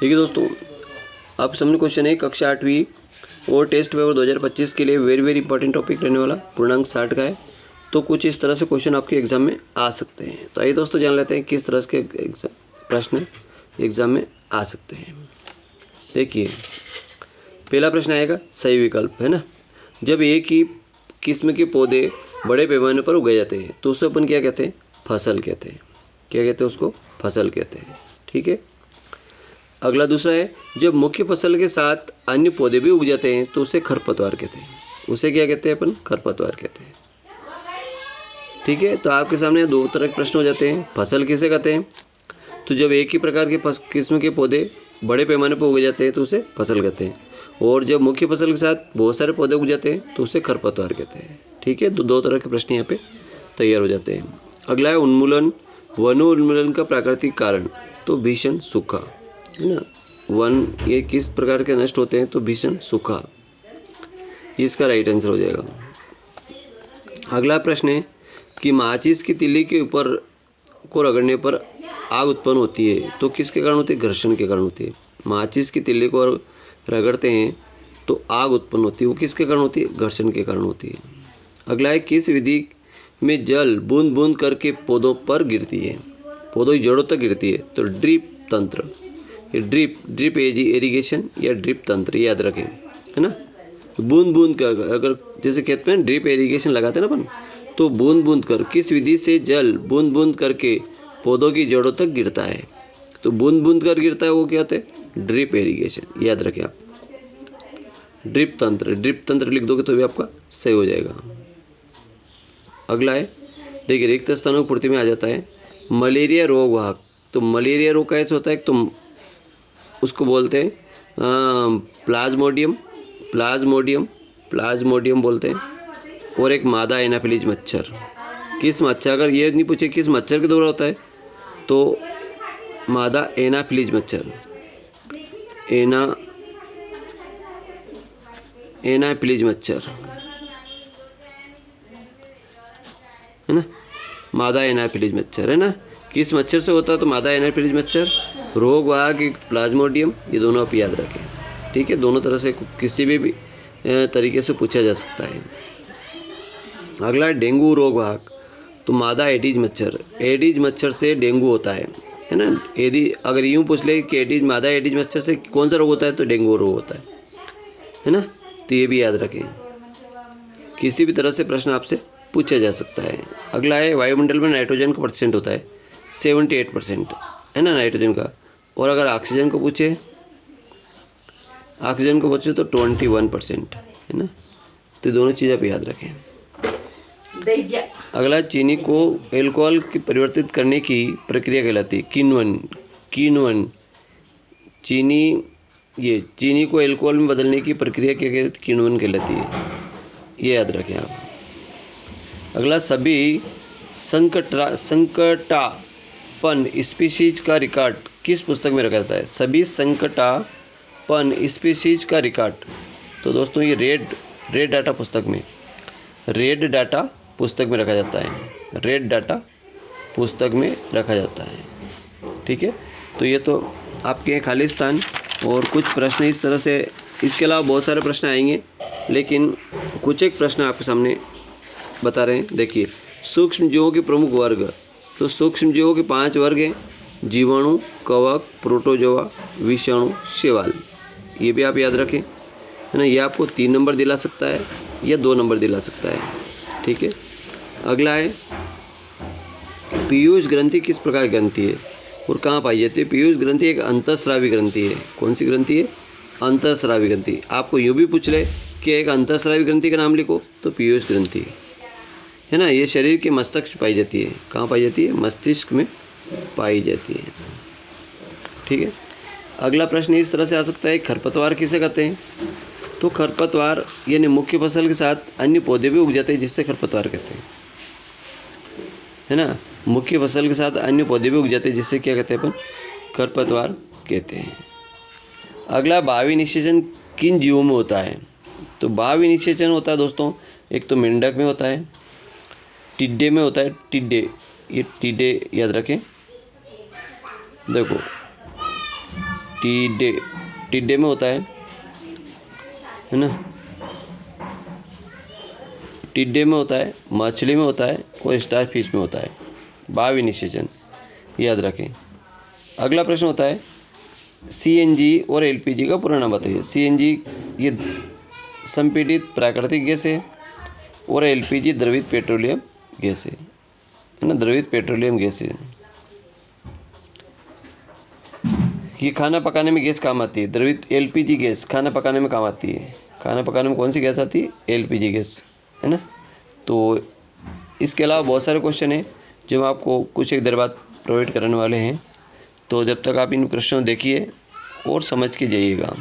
ठीक है दोस्तों, आप सामने क्वेश्चन है कक्षा 8वीं और टेस्ट पेपर 2025 के लिए वेरी इंपॉर्टेंट टॉपिक रहने वाला पूर्णांक 60 का है। तो कुछ इस तरह से क्वेश्चन आपके एग्जाम में आ सकते हैं। तो आइए दोस्तों जान लेते हैं किस तरह के प्रश्न एग्जाम में आ सकते हैं। देखिए पहला प्रश्न आएगा सही विकल्प, है ना। जब एक ही किस्म के पौधे बड़े पैमाने पर उगाए जाते हैं तो उसे अपन क्या कहते हैं? फसल कहते हैं। क्या कहते हैं उसको? फसल कहते हैं। ठीक है। अगला दूसरा है जब मुख्य फसल के साथ अन्य पौधे भी उग जाते हैं तो उसे खरपतवार कहते हैं। उसे क्या कहते हैं अपन? खरपतवार कहते हैं। ठीक है। तो आपके सामने दो तरह के प्रश्न हो जाते हैं। फसल किसे कहते हैं? तो जब एक ही प्रकार के किस्म के पौधे बड़े पैमाने पर उगे जाते हैं तो उसे फसल कहते हैं, और जब मुख्य फसल के साथ बहुत सारे पौधे उग जाते हैं तो उसे खरपतवार कहते हैं। ठीक है। तो दो तरह के प्रश्न यहाँ पे तैयार हो जाते हैं। अगला है उन्मूलन। वनो उन्मूलन का प्राकृतिक कारण, तो भीषण सूखा, है ना। वन ये किस प्रकार के नष्ट होते हैं? तो भीषण सूखा, इसका राइट आंसर हो जाएगा। अगला प्रश्न है कि माचिस की तिल्ली के ऊपर को रगड़ने पर आग उत्पन्न होती है तो किसके कारण होती है? घर्षण के कारण होती है। माचिस की तिल्ली को रगड़ते हैं तो आग उत्पन्न होती है, वो किसके कारण होती है? घर्षण के कारण होती है। अगला है किस विधि में जल बूंद बूंद करके पौधों पर गिरती है? पौधों की जड़ों तक गिरती है, तो ड्रिप तंत्र। ये ड्रिप इरिगेशन या ड्रिप तंत्र याद रखें, है ना। बूंद बूंद का अगर जैसे कहते हैं ड्रिप इरिगेशन लगाते हैं ना अपन, तो बूंद बूंद कर किस विधि से जल बूंद बूंद करके पौधों की जड़ों तक गिरता है, तो बूंद बूंद कर गिरता है वो क्या होता है? Drip irrigation. याद रखें आप, ड्रिप तंत्र लिख दोगे तो भी आपका सही हो जाएगा। अगला है देखिए रिक्त स्थानों की पूर्ति में आ जाता है मलेरिया रोग वाहक। तो मलेरिया रोग कैसे होता है? तो उसको बोलते हैं प्लाज्मोडियम बोलते हैं, और एक मादा एनाफिलीज मच्छर। किस मच्छर, अगर ये नहीं पूछे किस मच्छर के द्वारा होता है तो मादा एनाफिलीज मच्छर, एनाफिलीज मच्छर, है ना। मादा एनाफिलीज मच्छर, है ना। किस मच्छर से होता है? तो मादा एनाफिलीज मच्छर। रोग वाहक प्लाज्मोडियम, ये दोनों आप याद रखें। ठीक है। दोनों तरह से किसी भी तरीके से पूछा जा सकता है। अगला डेंगू रोग वाहक, तो मादा एडीज मच्छर। एडीज मच्छर से डेंगू होता है ना। यदि अगर यूँ पूछ ले कि मादा एडीज मच्छर से कौन सा रोग होता है, तो डेंगू रोग होता है ना। तो ये भी याद रखें, किसी भी तरह से प्रश्न आपसे पूछा जा सकता है। अगला है वायुमंडल में नाइट्रोजन का परसेंट होता है 78%, है ना, नाइट्रोजन का। और अगर ऑक्सीजन को पूछे तो 21%, है ना। तो दोनों चीज़ आप याद रखें। अगला चीनी को एल्कोहल की परिवर्तित करने की प्रक्रिया कहलाती है किण्वन। चीनी को एल्कोहल में बदलने की प्रक्रिया क्या कहलाती है? किण्वन कहलाती है। ये याद रखें आप। अगला सभी संकटापन स्पीशीज का रिकॉर्ड किस पुस्तक में रखा जाता है? सभी संकटापन स्पीशीज का रिकॉर्ड, तो दोस्तों ये रेड डाटा पुस्तक में रखा जाता है। रेड डाटा पुस्तक में रखा जाता है। ठीक है। तो ये तो आपके खाली स्थान और कुछ प्रश्न इस तरह से, इसके अलावा बहुत सारे प्रश्न आएंगे, लेकिन कुछ एक प्रश्न आपके सामने बता रहे हैं। देखिए सूक्ष्म जीवों के प्रमुख वर्ग, तो सूक्ष्म जीवों के 5 वर्ग हैं: जीवाणु, कवक, प्रोटोजोआ, विषाणु, शैवाल। ये भी आप याद रखें, है ना। ये आपको 3 नंबर दिला सकता है या 2 नंबर दिला सकता है। ठीक है। अगला है पीयूष ग्रंथि किस प्रकार की ग्रंथि है और कहाँ पाई जाती है? पीयूष ग्रंथि एक अंतःस्रावी ग्रंथि है। कौन सी ग्रंथि है? अंतःस्रावी ग्रंथि। आपको यूँ भी पूछ ले कि एक अंतःस्रावी ग्रंथि का नाम लिखो, तो पीयूष ग्रंथि, है ना। ये शरीर के मस्तिष्क पाई जाती है। कहाँ पाई जाती है? मस्तिष्क में पाई जाती है। ठीक है। अगला प्रश्न इस तरह से आ सकता है खरपतवार किसे कहते हैं? तो खरपतवार यानी मुख्य फसल के साथ अन्य पौधे भी उग जाते हैं जिससे खरपतवार कहते हैं, है ना। मुख्य फसल के साथ अन्य पौधे भी उग जाते हैं जिससे क्या कहते हैं अपन? खरपतवार कहते हैं। अगला भावी निषेचन किन जीवों में होता है? तो भावी निषेचन होता है दोस्तों, एक तो मेंढक में होता है, टिड्डे में होता है। ये टिड्डे याद रखें। देखो टिड्डे में होता है ना, टिड्डे में होता है, मछली में होता है और स्टार फिश में होता है भावी निषेचन, याद रखें। अगला प्रश्न होता है सीएनजी और एलपीजी का पूरा नाम बताइए। सीएनजी ये संपीड़ित प्राकृतिक गैस है और एलपीजी द्रवित पेट्रोलियम गैस है ना, द्रवित पेट्रोलियम गैस है। ये खाना पकाने में गैस काम आती है। द्रवित एलपीजी गैस खाना पकाने में काम आती है। खाना पकाने में कौन सी गैस आती है? एलपीजी गैस, है ना। तो इसके अलावा बहुत सारे क्वेश्चन हैं जो हम आपको कुछ एक देर बाद प्रोवाइड करने वाले हैं। तो जब तक आप इन प्रश्नों देखिए और समझ के जाइएगा।